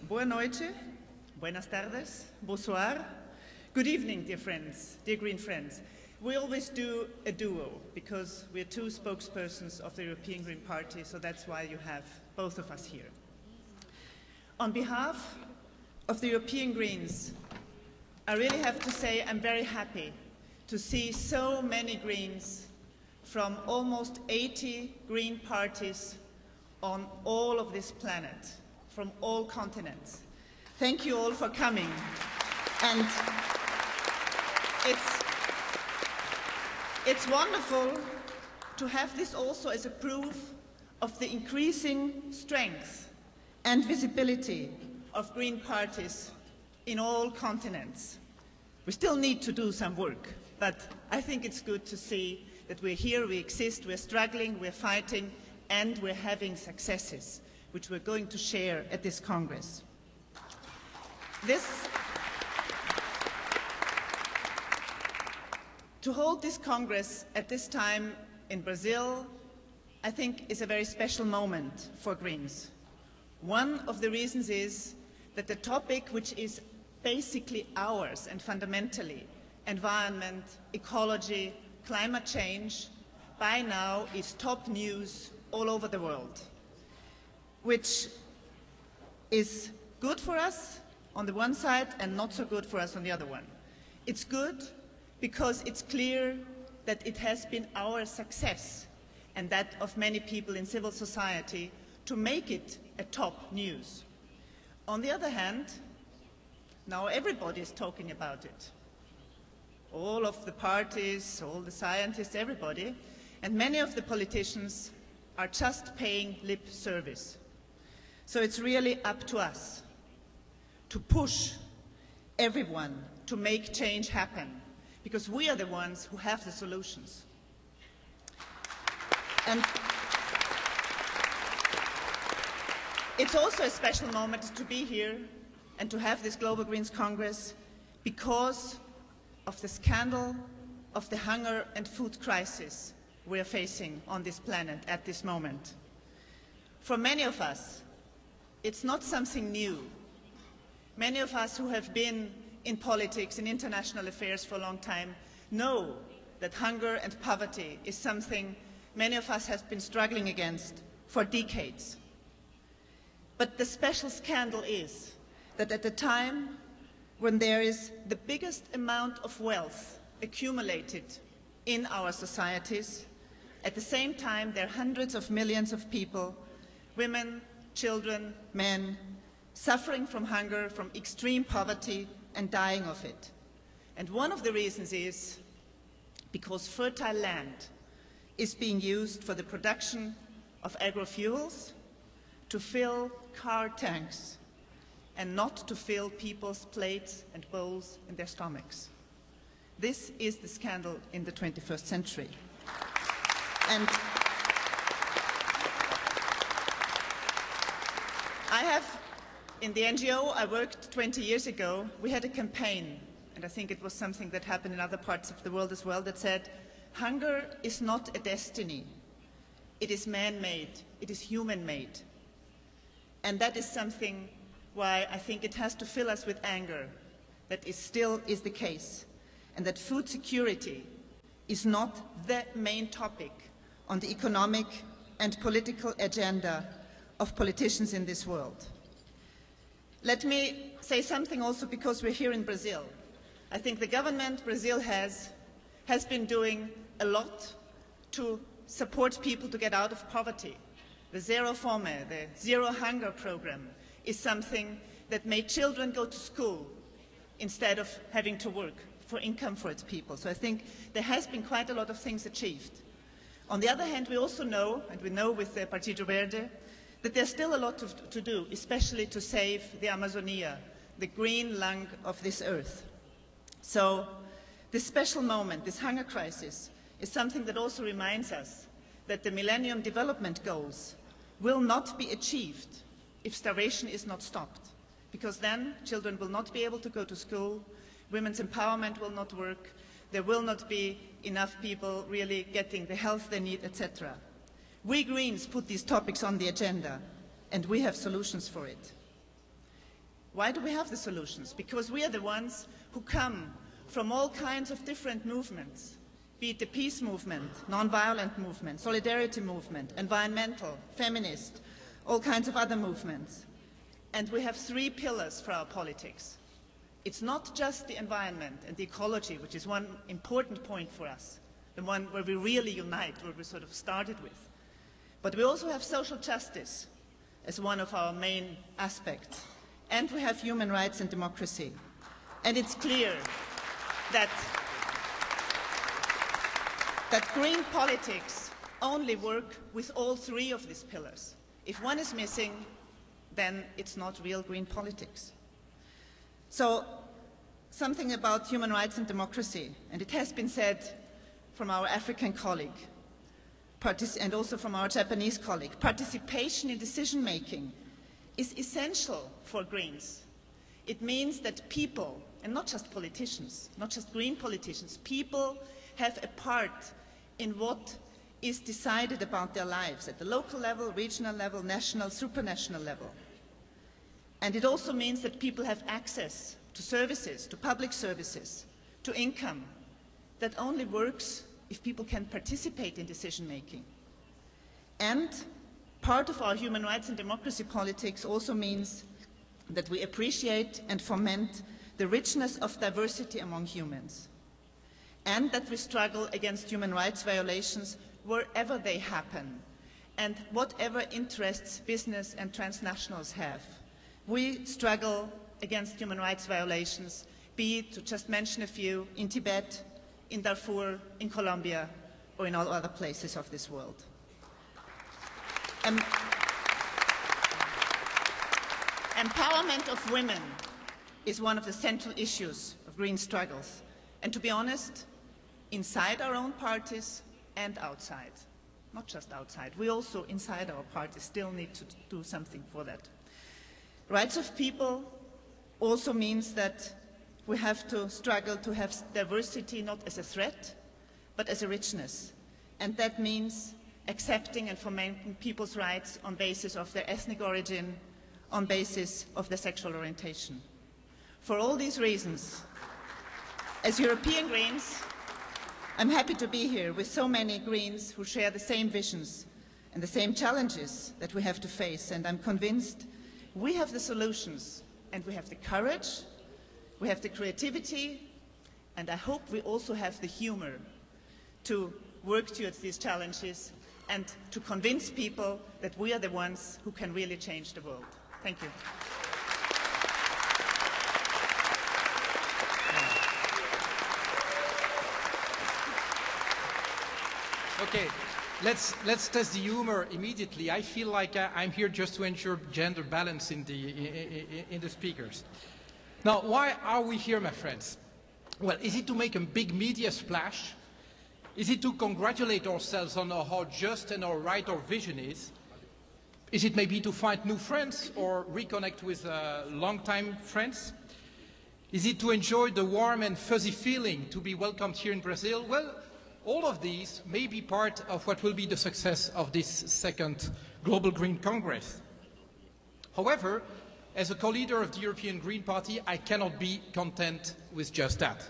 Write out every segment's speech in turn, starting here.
Boa noite, buenas tardes, bonsoir, good evening, dear friends, dear green friends. We always do a duo because we're two spokespersons of the European Green Party, so that's why you have both of us here. On behalf of the European Greens, I really have to say I'm very happy to see so many Greens from almost 80 Green parties on all of this planet, from all continents. Thank you all for coming. And it's wonderful to have this also as a proof of the increasing strength and visibility of Green parties in all continents. We still need to do some work, but I think it's good to see that we're here, we exist, we're struggling, we're fighting, and we're having successes, which we're going to share at this Congress. To hold this Congress at this time in Brazil, I think is a very special moment for Greens. One of the reasons is that the topic which is basically ours and fundamentally, environment, ecology, climate change, by now is top news all over the world, which is good for us on the one side and not so good for us on the other one. It's good because it's clear that it has been our success and that of many people in civil society to make it a top news. On the other hand, now everybody is talking about it. All of the parties, all the scientists, everybody, and many of the politicians are just paying lip service. So it's really up to us to push everyone to make change happen, because we are the ones who have the solutions. And it's also a special moment to be here and to have this Global Greens Congress because of the scandal of the hunger and food crisis we are facing on this planet at this moment. For many of us, it's not something new. Many of us who have been in politics, in international affairs for a long time, know that hunger and poverty is something many of us have been struggling against for decades. But the special scandal is that at the time when there is the biggest amount of wealth accumulated in our societies, at the same time there are hundreds of millions of people, women, children, men, suffering from hunger, from extreme poverty, and dying of it. And one of the reasons is because fertile land is being used for the production of agrofuels, to fill car tanks, and not to fill people's plates and bowls in their stomachs. This is the scandal in the 21st century. And in the NGO I worked 20 years ago, we had a campaign, and I think it was something that happened in other parts of the world as well, that said, hunger is not a destiny. It is man-made. It is human-made. And that is something why I think it has to fill us with anger, that still is the case, and that food security is not the main topic on the economic and political agenda of politicians in this world. Let me say something also because we're here in Brazil. I think the government Brazil has been doing a lot to support people to get out of poverty. The Zero Fome, the Zero Hunger program, is something that made children go to school instead of having to work for income for its people. So I think there has been quite a lot of things achieved. On the other hand, we also know, and we know with the Partido Verde, that there's still a lot to do, especially to save the Amazonia, the green lung of this earth. So this special moment, this hunger crisis, is something that also reminds us that the Millennium Development Goals will not be achieved if starvation is not stopped, because then children will not be able to go to school, women's empowerment will not work, there will not be enough people really getting the health they need, etc. We Greens put these topics on the agenda, and we have solutions for it. Why do we have the solutions? Because we are the ones who come from all kinds of different movements, be it the peace movement, non-violent movement, solidarity movement, environmental, feminist, all kinds of other movements. And we have 3 pillars for our politics. It's not just the environment and the ecology, which is one important point for us, the one where we really unite, where we sort of started with. But we also have social justice as one of our main aspects. And we have human rights and democracy. And it's clear that green politics only work with all 3 of these pillars. If one is missing, then it's not real green politics. So, something about human rights and democracy, and it has been said from our African colleague, and also from our Japanese colleague, participation in decision-making is essential for Greens. It means that people, and not just politicians, not just green politicians, people have a part in what is decided about their lives at the local level, regional level, national, supranational level. And it also means that people have access to services, to public services, to income. That only works if people can participate in decision-making. And part of our human rights and democracy politics also means that we appreciate and foment the richness of diversity among humans, and that we struggle against human rights violations wherever they happen, and whatever interests business and transnationals have. We struggle against human rights violations, be it, to just mention a few, in Tibet, in Darfur, in Colombia, or in all other places of this world. Empowerment of women is one of the central issues of green struggles. And to be honest, inside our own parties and outside, not just outside, we also inside our parties still need to do something for that. Rights of people also means that we have to struggle to have diversity not as a threat, but as a richness. And that means accepting and fomenting people's rights on basis of their ethnic origin, on basis of their sexual orientation. For all these reasons, as European Greens, I'm happy to be here with so many Greens who share the same visions and the same challenges that we have to face, and I'm convinced we have the solutions, and we have the courage, we have the creativity, and I hope we also have the humor to work towards these challenges and to convince people that we are the ones who can really change the world. Thank you. Okay, let's test the humor immediately. I feel like I'm here just to ensure gender balance in the speakers. Now, why are we here, my friends? Well, is it to make a big media splash? Is it to congratulate ourselves on how just and how right our vision is? Is it maybe to find new friends or reconnect with long-time friends? Is it to enjoy the warm and fuzzy feeling to be welcomed here in Brazil? Well, all of these may be part of what will be the success of this second Global Green Congress. However, as a co-leader of the European Green Party, I cannot be content with just that.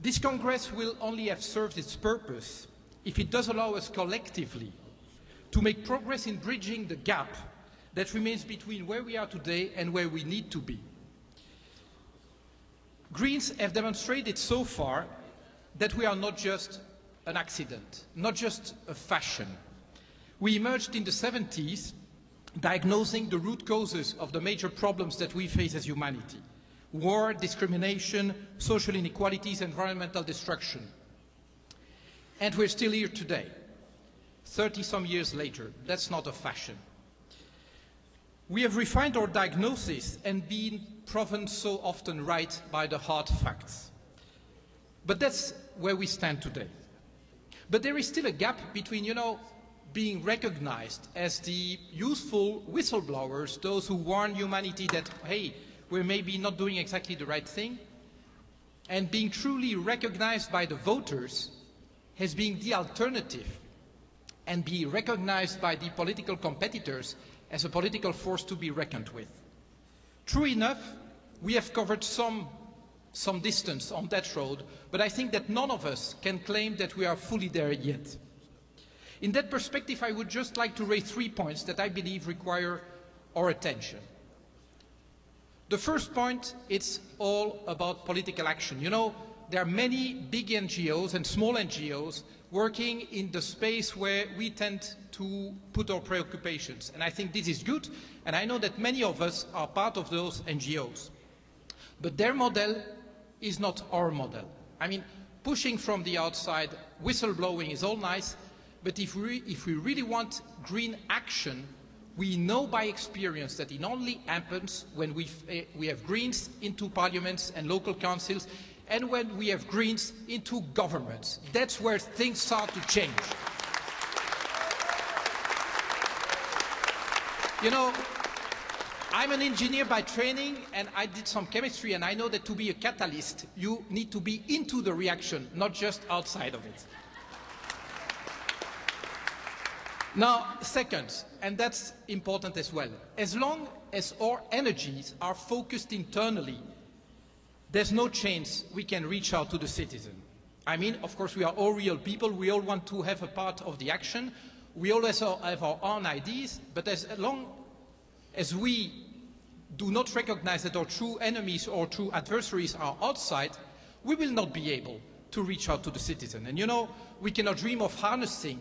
This Congress will only have served its purpose if it does allow us collectively to make progress in bridging the gap that remains between where we are today and where we need to be. Greens have demonstrated so far that we are not just an accident, not just a fashion. We emerged in the 70s diagnosing the root causes of the major problems that we face as humanity: war, discrimination, social inequalities, environmental destruction. And we're still here today, 30-some years later. That's not a fashion. We have refined our diagnosis and been proven so often right by the hard facts. But that's where we stand today. But there is still a gap between, being recognized as the useful whistleblowers, those who warn humanity that, hey, we're maybe not doing exactly the right thing, and being truly recognized by the voters as being the alternative, and be recognized by the political competitors as a political force to be reckoned with. True enough, we have covered some distance on that road, but I think that none of us can claim that we are fully there yet. In that perspective, I would just like to raise 3 points that I believe require our attention. The first point, it's all about political action. You know, there are many big NGOs and small NGOs working in the space where we tend to put our preoccupations. And I think this is good, and I know that many of us are part of those NGOs. But their model is not our model. I mean, pushing from the outside, whistleblowing is all nice, but if we really want green action, we know by experience that it only happens when we have Greens into parliaments and local councils, and when we have Greens into governments. That's where things start to change. You know, I'm an engineer by training, and I did some chemistry, and I know that to be a catalyst, you need to be into the reaction, not just outside of it. Now, second, and that's important as well, as long as our energies are focused internally, there's no chance we can reach out to the citizen. I mean, of course, we are all real people, we all want to have a part of the action, we always have our own ideas, but as long as we do not recognize that our true enemies or true adversaries are outside, we will not be able to reach out to the citizen. And you know, we cannot dream of harnessing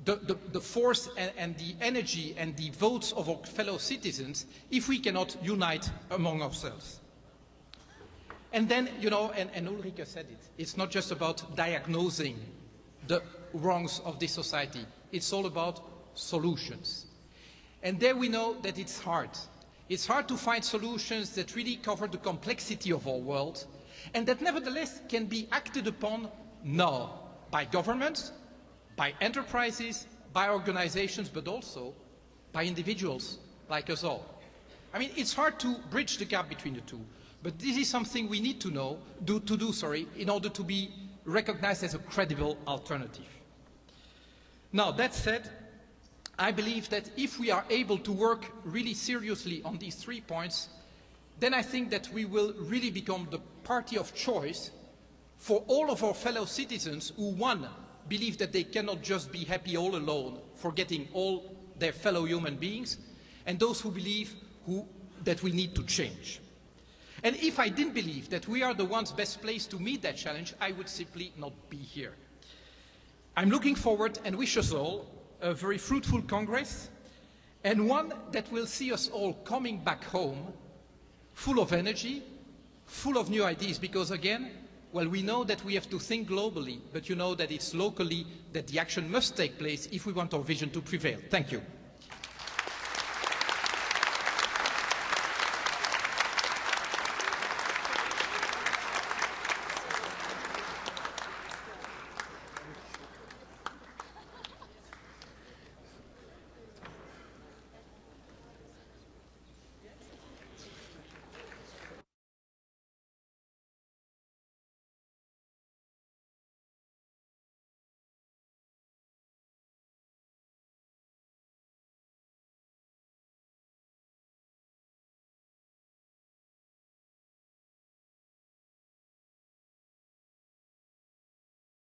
the force and the energy and the votes of our fellow citizens if we cannot unite among ourselves. And then, you know, and Ulrike said it, it's not just about diagnosing the wrongs of this society, it's all about solutions. And there we know that it's hard. It's hard to find solutions that really cover the complexity of our world, and that nevertheless can be acted upon now by governments, by enterprises, by organizations, but also by individuals like us all. I mean, it's hard to bridge the gap between the two, but this is something we need to do in order to be recognized as a credible alternative. Now, that said, I believe that if we are able to work really seriously on these 3 points, then I think that we will really become the party of choice for all of our fellow citizens who, one, believe that they cannot just be happy all alone, forgetting all their fellow human beings, and those who believe that we need to change. And if I didn't believe that we are the ones best placed to meet that challenge, I would simply not be here. I'm looking forward and wish us all a very fruitful Congress, and one that will see us all coming back home full of energy, full of new ideas, because again, well, we know that we have to think globally, but you know that it's locally that the action must take place if we want our vision to prevail. Thank you.